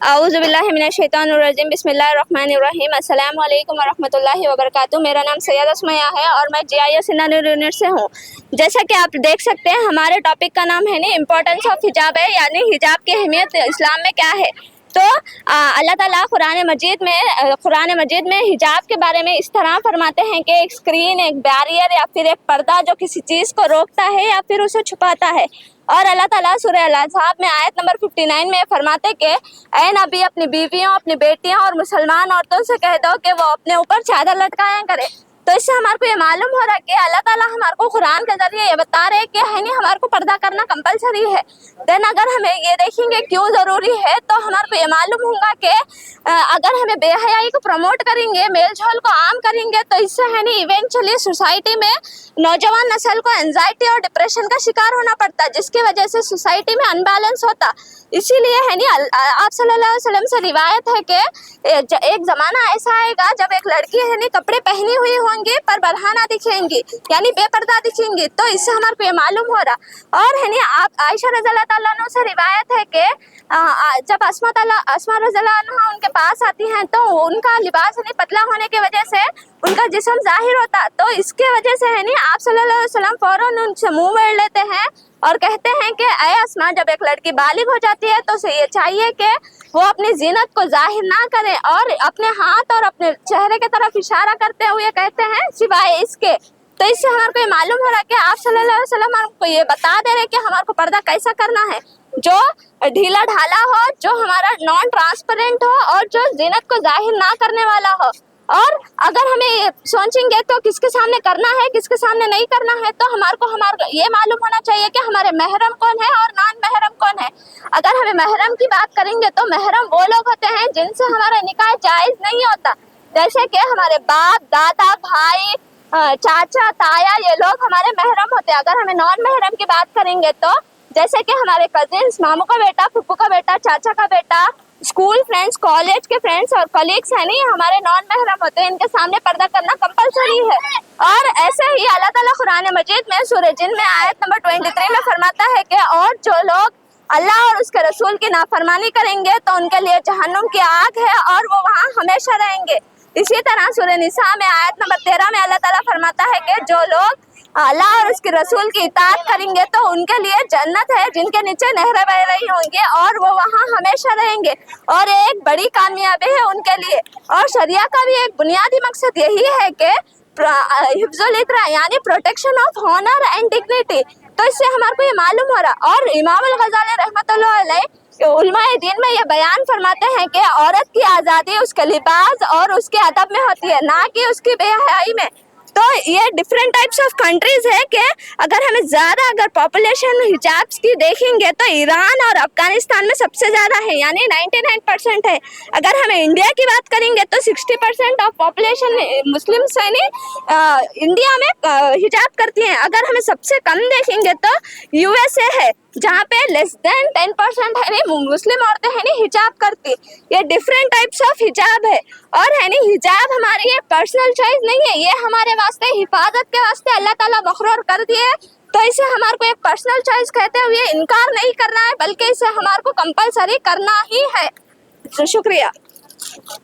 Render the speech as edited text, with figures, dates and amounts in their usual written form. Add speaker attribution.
Speaker 1: औज़ुबिल्लाहिमिनश्शैतानिर्रजीम बिस्मिल्लाहिर्रहमानिर्रहीम अस्सलामु अलैकुम वरहमतुल्लाहि वबरकातुहू। मेरा नाम सैयद अस्मया है और मैं GIS सिंध यूनिट से हूँ। जैसा कि आप देख सकते हैं हमारे टॉपिक का नाम है नी इम्पोर्टेंस ऑफ हिजाब है, यानी हिजाब की अहमियत इस्लाम में क्या है। तो अल्लाह ताला कुरान मजीद में हिजाब के बारे में इस तरह फरमाते हैं कि एक स्क्रीन, एक बैरियर या फिर एक पर्दा जो किसी चीज़ को रोकता है या फिर उसे छुपाता है। और अल्लाह ताला सूरह अल-अहज़ाब में आयत नंबर 59 में फरमाते कि ऐ नबी अपनी बीवियों, अपनी बेटियों और मुसलमान औरतों से कह दो कि वो अपने ऊपर चादर लटकाया करे। तो इससे हमारे को ये मालूम हो रहा है कि अल्लाह ताला हमारे को कुरान के जरिए ये बता रहे हैं कि है नहीं हमारे को पर्दा करना कंपलसरी है। देन अगर हमें ये देखेंगे क्यों ज़रूरी है तो हमारे को ये मालूम होगा कि अगर हमें बेहयाई को प्रमोट करेंगे, मेलझोल को आम करेंगे तो इससे है नहीं इवेंचुअली सोसाइटी में नौजवान नस्ल को एंजाइटी और डिप्रेशन का शिकार होना पड़ता, जिसकी वजह से सोसाइटी में अनबैलेंस होता। इसीलिए है नहीं आप सल्लल्लाहु अलैहि वसल्लम से रिवायत है कि एक ज़माना ऐसा आएगा जब एक लड़की है नहीं कपड़े पहनी हुई होंगी पर बरहाना दिखेंगी, यानी बेपर्दा दिखेंगी। तो इससे हमारे को ये मालूम हो रहा। और है नहीं आप आयशा रज़ियल्लाहु ताला अन्हा से रिवायत है कि जब अस्मा रज़ियल्लाहु अन्हा उनके पास आती हैं तो उनका लिबास है नहीं पतला होने की वजह से उनका जिस्म जाहिर होता। तो इसके वजह से है नहीं आप सल्लल्लाहु अलैहि वसल्लम फौरन उनसे मुंह मोड़ लेते हैं और कहते हैं कि ऐ अस्मा, जब एक लड़की बालिग हो जाती है तो उसे ये चाहिए कि वो अपनी जीनत को जाहिर ना करे और अपने हाथ और अपने चेहरे की तरफ इशारा करते हुए कहते हैं सिवाय इसके। तो इससे हमारे को ये मालूम हो रहा है कि आप सल्लल्लाहु अलैहि वसल्लम हमको ये बता दे रहे कि हमारे को पर्दा कैसा करना है, जो ढीला ढाला हो, जो हमारा नॉन ट्रांसपेरेंट हो और जो जीनत को जाहिर ना करने वाला हो। और अगर हमें सोचेंगे तो किसके सामने करना है, किसके सामने नहीं करना है, तो हमारे ये मालूम होना चाहिए कि हमारे महरम कौन है और नॉन महरम कौन है। अगर हमें महरम की बात करेंगे तो महरम वो लोग होते हैं जिनसे हमारा निकाह जायज़ नहीं होता, जैसे कि हमारे बाप, दादा, भाई, चाचा, ताया, ये लोग हमारे महरम होते हैं। अगर हमें नॉन महरम की बात करेंगे तो जैसे कि हमारे कजिन्स, मामू का बेटा, फूफू का बेटा, चाचा का बेटा, स्कूल फ्रेंड्स, कॉलेज के फ्रेंड्स और कलीग्स हैं नहीं हमारे नॉन महरम होते हैं, इनके सामने पर्दा करना कंपलसरी है। और ऐसे ही अल्लाह ताला कुरान मजीद में सूरह जिन में आयत नंबर 23 में फरमाता है कि और जो लोग अल्लाह और उसके रसूल की नाफरमानी करेंगे तो उनके लिए जहन्नुम की आग है और वो वहाँ हमेशा रहेंगे। इसी तरह सूरह निसा में आयत नंबर 13 में अल्लाह ताला फरमाता है कि जो लोग अल्लाह और उसके रसूल की इताअत करेंगे तो उनके लिए जन्नत है जिनके नीचे नहरें बह रही होंगी और वो वहाँ हमेशा रहेंगे और एक बड़ी कामयाबी है उनके लिए। और शरिया का भी एक बुनियादी मकसद यही है कि हिफ्जुल इत्रा यानी protection of honour and dignity. तो इससे हमारे को ये मालूम हो रहा। और इमाम अल-गज़ाली रहमतुल्लाह अलैह उलमाए दीन में ये बयान फरमाते हैं कि औरत की आज़ादी उसके लिबास और उसके अदब में होती है, ना कि उसकी बेहयाई में। तो ये डिफरेंट टाइप्स ऑफ कंट्रीज़ है कि अगर हमें अगर पॉपुलेशन हिजाब्स की देखेंगे तो ईरान और अफगानिस्तान में सबसे ज़्यादा है, यानी 99% है। अगर हमें इंडिया की बात करेंगे तो 60% ऑफ पॉपुलेशन मुस्लिम्स है नहीं इंडिया में हिजाब करती हैं। अगर हमें सबसे कम देखेंगे तो USA है, जहाँ पे लेस देन 10% है नहीं मुस्लिम औरतें है नहीं हिजाब करती। ये डिफरेंट टाइप्स ऑफ हिजाब है। और है नहीं हिजाब हमारी ये पर्सनल चॉइस नहीं है, ये हमारे वास्ते हिफाजत के वास्ते अल्लाह ताला मुकर्रर कर दिए। तो इसे हमारे को एक पर्सनल चॉइस कहते हुए इनकार नहीं करना है, बल्कि इसे हमारे को कंपलसरी करना ही है। शुक्रिया।